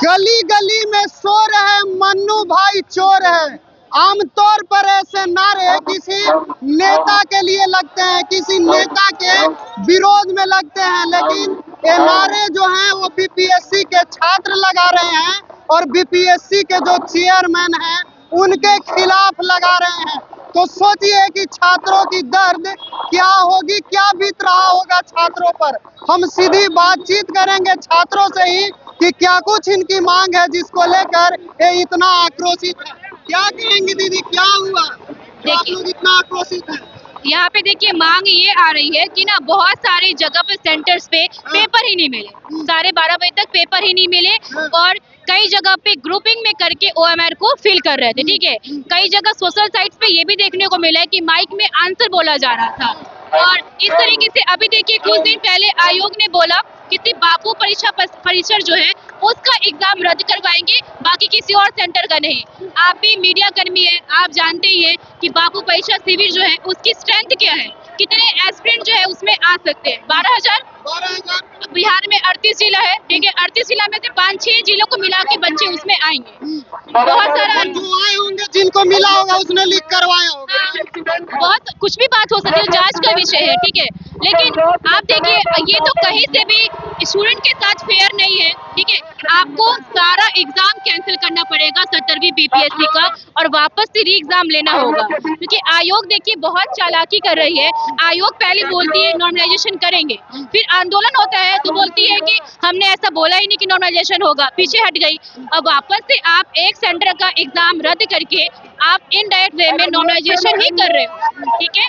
गली गली में शोर है, मन्नू भाई चोर है। आमतौर पर ऐसे नारे किसी नेता के लिए लगते हैं, किसी नेता के विरोध में लगते हैं, लेकिन ये नारे जो हैं वो बीपीएससी के छात्र लगा रहे हैं और बीपीएससी के जो चेयरमैन हैं उनके खिलाफ लगा रहे हैं। तो सोचिए कि छात्रों की दर्द क्या होगी, क्या बीत रहा होगा छात्रों पर। हम सीधी बातचीत करेंगे छात्रों से ही कि क्या कुछ इनकी मांग है जिसको लेकर ये इतना आक्रोशित है। क्या कहेंगे दीदी, क्या हुआ आप लोग इतना आक्रोशित है? यहाँ पे देखिए मांग ये आ रही है कि ना बहुत सारी जगह पे सेंटर्स पे पेपर ही नहीं मिले, 12:30 बजे तक पेपर ही नहीं मिले और कई जगह पे ग्रुपिंग में करके ओएमआर को फिल कर रहे थे। ठीक है, कई जगह सोशल साइट्स पे ये भी देखने को मिला है कि माइक में आंसर बोला जा रहा था और इस तरीके से अभी देखिए कुछ दिन पहले आयोग ने बोला कि सिर्फ बापू परीक्षा परिसर जो है उसका एग्जाम रद्द करवाएंगे, बाकी किसी और सेंटर का नहीं। आप भी मीडिया कर्मी है, आप जानते ही हैं कि बापू परीक्षा शिविर जो है उसकी स्ट्रेंथ क्या है, कितने एस्पिरेंट जो है उसमें आ सकते हैं। 12,000 बिहार में 38 जिला है। ठीक है, 38 जिला में से 5-6 जिलों को मिला के बच्चे उसमें आएंगे। बहुत सारा जो आए होंगे, जिनको मिला होगा उसने लीक करवाया होगा। बहुत कुछ भी बात हो सकती है, जांच का विषय है। ठीक है, लेकिन आप देखिए ये तो कहीं से भी स्टूडेंट के साथ फेयर नहीं है। ठीक है, आपको सारा एग्जाम कैंसिल करना पड़ेगा 17वीं बीपीएससी का और वापस से री एग्जाम लेना होगा, क्योंकि आयोग देखिए बहुत चालाकी कर रही है। आयोग पहले बोलती है नॉर्मलाइजेशन करेंगे, फिर आंदोलन होता है तो बोलती है कि हमने ऐसा बोला ही नहीं कि नॉर्मलाइजेशन होगा, पीछे हट गई। अब वापस से आप एक सेंटर का एग्जाम रद्द करके आप इनडायरेक्ट वे में नॉर्मलाइजेशन ही कर रहे हो। ठीक है,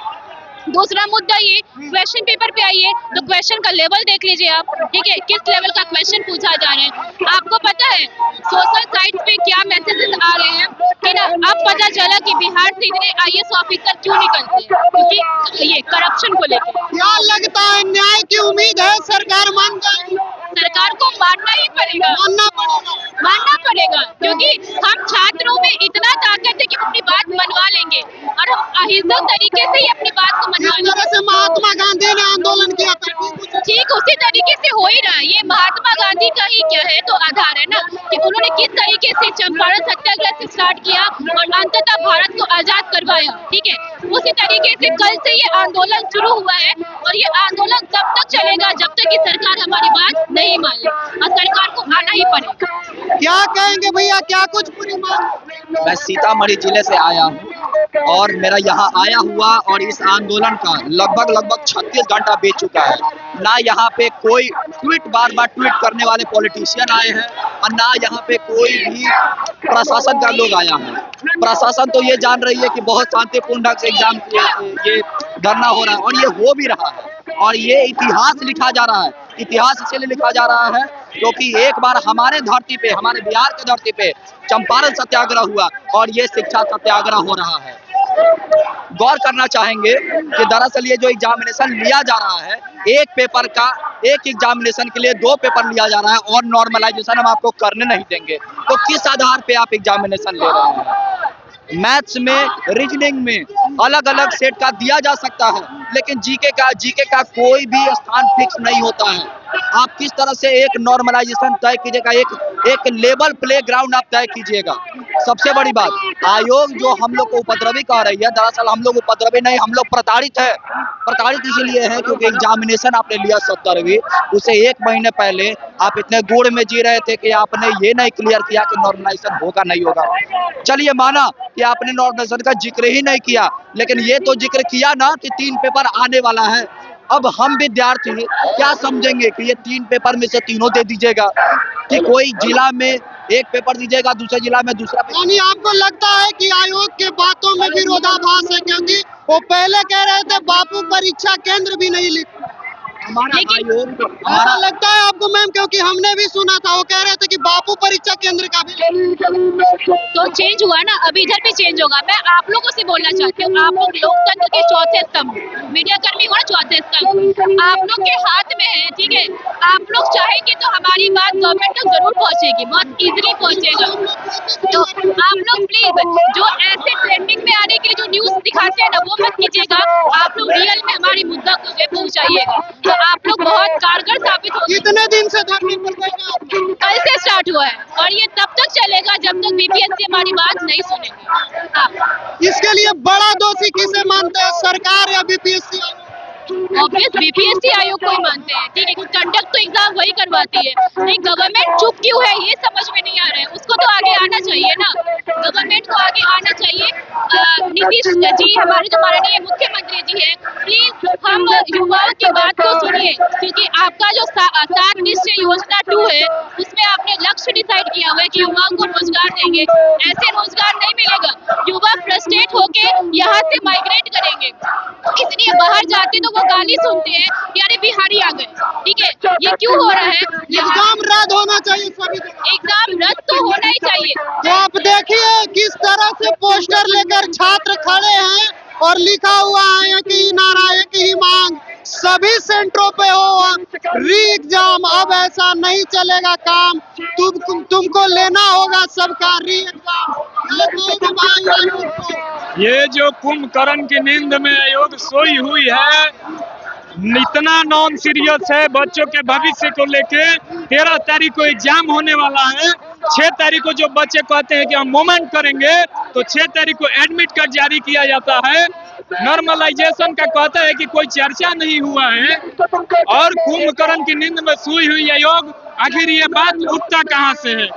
दूसरा मुद्दा ये क्वेश्चन पेपर पे आइए तो क्वेश्चन का लेवल देख लीजिए आप। ठीक है, किस लेवल का क्वेश्चन पूछा जा रहा है। आपको पता है सोशल साइट पे क्या मैसेजेस आ रहे हैं कि ना, अब पता चला कि बिहार से इतने आईएएस ऑफिसर क्यों निकलते हैं, क्योंकि ये करप्शन को लेकर। क्या लगता है, न्याय की उम्मीद है, सरकार मान जाएगी? सरकार को मानना ही पड़ेगा, मानना पड़ेगा, क्योंकि हम छात्रों में इतना ताकत है कि अपनी बात मनवा लेंगे और अहिंसक तरीके से ही अपनी बात को मनवा लेंगे। से महात्मा गांधी ने आंदोलन किया था, ठीक उसी तरीके से हो ही रहा है। ये महात्मा गांधी का ही क्या है तो आधार है ना, कि उन्होंने किस तरीके से चंपारण सत्याग्रह से स्टार्ट किया और अंततः भारत को आजाद करवाया। ठीक है, उसी तरीके से कल से ये आंदोलन शुरू हुआ है और ये आंदोलन तब तक चलेगा जब तक कि सरकार हमारी बात नहीं मान ले, और सरकार को आना ही पड़ेगा। क्या कहेंगे भैया, क्या कुछ पूरी मांग? मैं सीतामढ़ी जिले से आया हूँ और मेरा यहाँ आया हुआ और इस आंदोलन का लगभग 36 घंटा बीत चुका है। ना यहाँ पे कोई बार ट्वीट करने वाले पॉलिटिशियन आए हैं और ना यहाँ पे कोई भी प्रशासन का लोग आया है। प्रशासन तो ये जान रही है कि बहुत शांतिपूर्ण ढंग से एग्जाम ये धरना हो रहा है और ये हो भी रहा है और ये इतिहास लिखा जा रहा है। इतिहास इसलिए लिखा जा रहा है क्योंकि एक बार हमारे धरती पे, हमारे बिहार की धरती पे चंपारण सत्याग्रह हुआ और ये शिक्षा सत्याग्रह हो रहा है। गौर करना चाहेंगे कि दरअसल ये जो एग्जामिनेशन लिया जा रहा है, एक पेपर का, एक एग्जामिनेशन के लिए 2 पेपर लिया जा रहा है और नॉर्मलाइजेशन हम आपको करने नहीं देंगे। तो किस आधार पे आप एग्जामिनेशन ले रहे हैं? मैथ्स में, रीजनिंग में अलग अलग सेट का दिया जा सकता है, लेकिन जीके का कोई भी स्थान फिक्स नहीं होता है। आप किस तरह से एक नॉर्मलाइजेशन तय कीजिएगा, एक लेवल प्ले ग्राउंड आप तय कीजिएगा। सबसे बड़ी बात, आयोग जो हम लोग को उपद्रवी कह रही है, दरअसल हम लोग उपद्रवी नहीं, हम लोग प्रताड़ित है। प्रताड़ित इसलिए है क्योंकि एग्जामिनेशन आपने लिया 17वीं, उसे 1 महीने पहले आप इतने गुड़ में जी रहे थे कि आपने ये नहीं क्लियर किया कि नॉर्मलाइजेशन होगा नहीं होगा। चलिए माना कि आपने नॉर्मलाइजेशन का जिक्र ही नहीं किया, लेकिन ये तो जिक्र किया ना कि 3 पेपर आने वाला है। अब हम विद्यार्थी क्या समझेंगे कि ये 3 पेपर में से तीनों दे दीजिएगा, कि कोई जिला में एक पेपर दीजिएगा, दूसरे जिला में दूसरा पेपर। यानी आपको लगता है कि आयोग के बातों में विरोधाभास है, क्योंकि वो पहले कह रहे थे बापू परीक्षा केंद्र भी नहीं लिख ऐसा लगता है आपको मैम? क्योंकि हमने भी सुना था, वो कह रहे थे कि बापू परीक्षा केंद्र का भी तो चेंज हुआ ना, अभी इधर भी चेंज होगा। मैं आप लोगों से बोलना चाहती हूँ, आप लोग लोकतंत्र के चौथे स्तंभ, मीडिया कर्मी हो चौथे स्तंभ, आप लोग के हाथ में है। ठीक है, आप लोग चाहेंगे तो हमारी बात गवर्नमेंट तक जरूर पहुँचेगी, बहुत इजीली पहुँचेगा। तो आप लोग प्लीज जो ऐसे ट्रेंडिंग में आने के लिए जो न्यूज दिखाते हैं ना, वो मत कीजिएगा। आप लोग रियल में हमारी मुद्दा को पहुँचाइएगा। तो आप लोग बहुत कारगर छुपाती है। नहीं, गवर्नमेंट चुप क्यों है ये समझ में नहीं आ रहा है। उसको तो आगे आना चाहिए ना, गवर्नमेंट को आगे आना चाहिए। नीतीश जी हमारे जो माननीय मुख्यमंत्री जी है, प्लीज हम युवाओं की बात को सुनिए, क्योंकि आपका जो 7 निश्चय योजना 2 है उसमें आपने लक्ष्य डिसाइड किया हुआ है कि युवाओं को रोजगार देंगे। ऐसे रोजगार नहीं मिलेगा, युवा फ्रस्ट्रेट होके यहाँ से माइग्रेट करेंगे, इसलिए बाहर जाते तो वो गाली सुनते हैं कि अरे बिहारी आ गए। ठीक है, ये क्यों हो रहा है? एग्जाम रद्द होना चाहिए सभी जगह। एग्जाम रद्द तो होना ही चाहिए। तो आप देखिए किस तरह से पोस्टर लेकर छात्र खड़े हैं और लिखा हुआ है कि नारा एक ही मांग, सभी सेंटरों पे हो री एग्जाम। अब ऐसा नहीं चलेगा काम, तुमको लेना होगा सबका री एग्जाम। ये जो कुंभकर्ण की नींद में आयोग सोई हुई है, इतना नॉन सीरियस है बच्चों के भविष्य को लेके। 13 तारीख को एग्जाम होने वाला है, 6 तारीख को जो बच्चे कहते हैं कि हम मूवमेंट करेंगे तो 6 तारीख को एडमिट कार्ड जारी किया जाता है। नॉर्मलाइजेशन का कहता है कि कोई चर्चा नहीं हुआ है, और कुंभकर्ण की नींद में सोई हुई आयोग आखिर ये बात उठता कहां से है?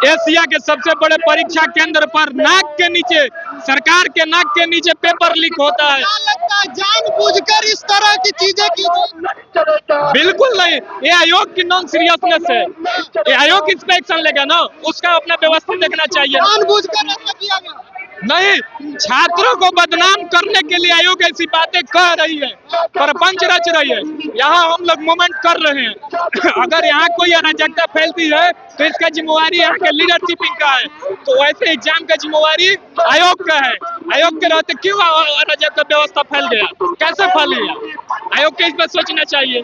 एशिया के सबसे बड़े परीक्षा केंद्र पर नाक के नीचे, सरकार के नाक के नीचे पेपर लीक होता है। क्या लगता है जानबूझकर इस तरह की चीजें की गई? बिल्कुल नहीं, ये आयोग की नॉन सीरियसनेस है। ये आयोग इस पे एक्शन लेगा ना, उसका अपना व्यवस्था देखना चाहिए। जानबूझकर ऐसा किया गया नहीं, छात्रों को बदनाम करने के लिए आयोग ऐसी बातें कह रही है, प्रपंच रच रही है। यहाँ हम लोग मूवमेंट कर रहे हैं, अगर यहाँ कोई अराजकता फैलती है तो इसका जिम्मेवारी यहाँ के लीडरशिप का है। तो वैसे एग्जाम का जिम्मेवारी आयोग का है। आयोग के रहते क्यों अराजकता व्यवस्था फैल गया, कैसे फैल गया? आयोग को इस पर सोचना चाहिए।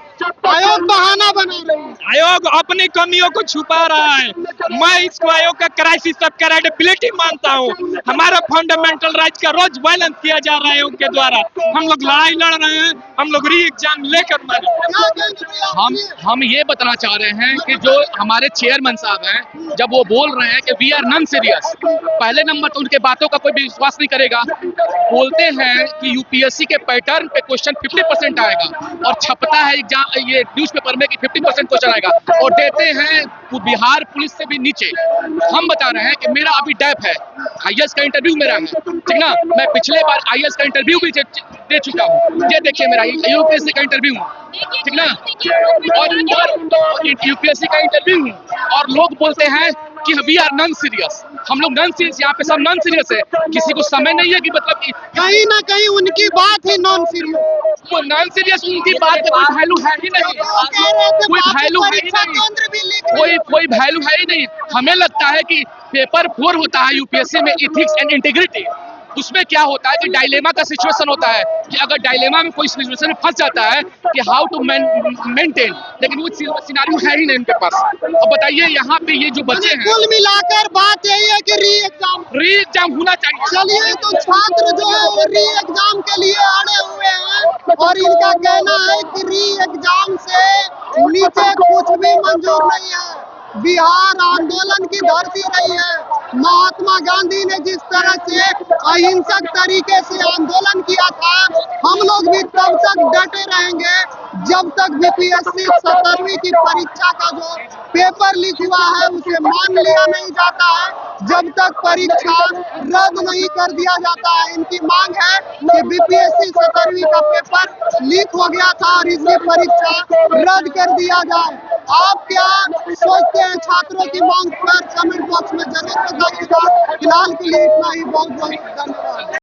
आयोग बहाना बना रही है। आयोग अपनी कमियों को छुपा रहा है। मैं इसको आयोग का क्राइसिस ऑफ क्रेडिबिलिटी मानता हूँ। हमारा फंडामेंटल राइट का रोज वायलेंस किया जा रहा है आयोग के द्वारा। हम लोग लड़ाई लड़ रहे हैं, हम लोग री एग्जाम लेकर मरे। हम ये बताना चाह रहे हैं कि जो हमारे चेयरमैन साहब हैं, जब वो बोल रहे हैं कि वी आर नॉन सीरियस, पहले नंबर तो उनके बातों का कोई भी विश्वास नहीं करेगा। बोलते हैं कि यूपीएससी के पैटर्न पे क्वेश्चन 50% आएगा, और छपता है एग्जाम ये न्यूज़पेपर में कि 50% क्वेश्चन आएगा, और देते हैं बिहार पुलिस से भी नीचे। हम बता रहे हैं कि मेरा अभी डैप है, आईएएस का इंटरव्यू मेरा है, ठीक ना। मैं पिछले बार आईएएस का इंटरव्यू भी दे चुका हूँ। ये देखिए मेरा यूपीएससी का इंटरव्यू, ठीक ना, और यूपीएससी का इंटरव्यू। और लोग बोलते हैं कि वी आर नॉन सीरियस। हम लोग नॉन सीरियस, यहाँ पे सब नॉन सीरियस है। किसी को समय नहीं है कि मतलब कि कहीं ना कहीं उनकी बात ही नॉन सीरियस। वो नॉन सीरियस, उनकी बात का कोई वैल्यू है ही नहीं, कोई वैल्यू है ही नहीं, कोई वैल्यू है ही नहीं। हमें लगता है कि पेपर 4 होता है यूपीएससी में, इथिक्स एंड इंटीग्रिटी। उसमें क्या होता है कि डायलेमा का सिचुएशन होता है कि अगर डायलेमा में कोई सिचुएशन में फंस जाता है कि हाउ टू मेंटेन, लेकिन वो सिनेरियो है ही नहीं उनके पास। अब बताइए यहाँ पे ये जो बच्चे हैं, कुल मिलाकर बात यही है कि री एग्जाम होना चाहिए। चलिए, तो छात्र जो है वो री एग्जाम के लिए अड़े हुए हैं, और इनका कहना है कि री एग्जाम से नीचे कुछ भी मंजूर नहीं है। बिहार आंदोलन की धरती रही है। महात्मा गांधी ने जिस तरह से अहिंसक तरीके से आंदोलन किया था, हम लोग भी तब तक डटे रहेंगे जब तक बीपीएससी 17वीं की परीक्षा का जो पेपर लीक हुआ है उसे मान लिया नहीं जाता है, जब तक परीक्षा रद्द नहीं कर दिया जाता है। इनकी मांग है कि बीपीएससी 17वीं का पेपर लीक हो गया था और इसकी परीक्षा रद्द कर दिया जाए। आप क्या सोचते हैं छात्रों की मांग पर? कमेंट बॉक्स में जरूर बताइएगा। फिलहाल के लिए इतना ही, बहुत बहुत धन्यवाद।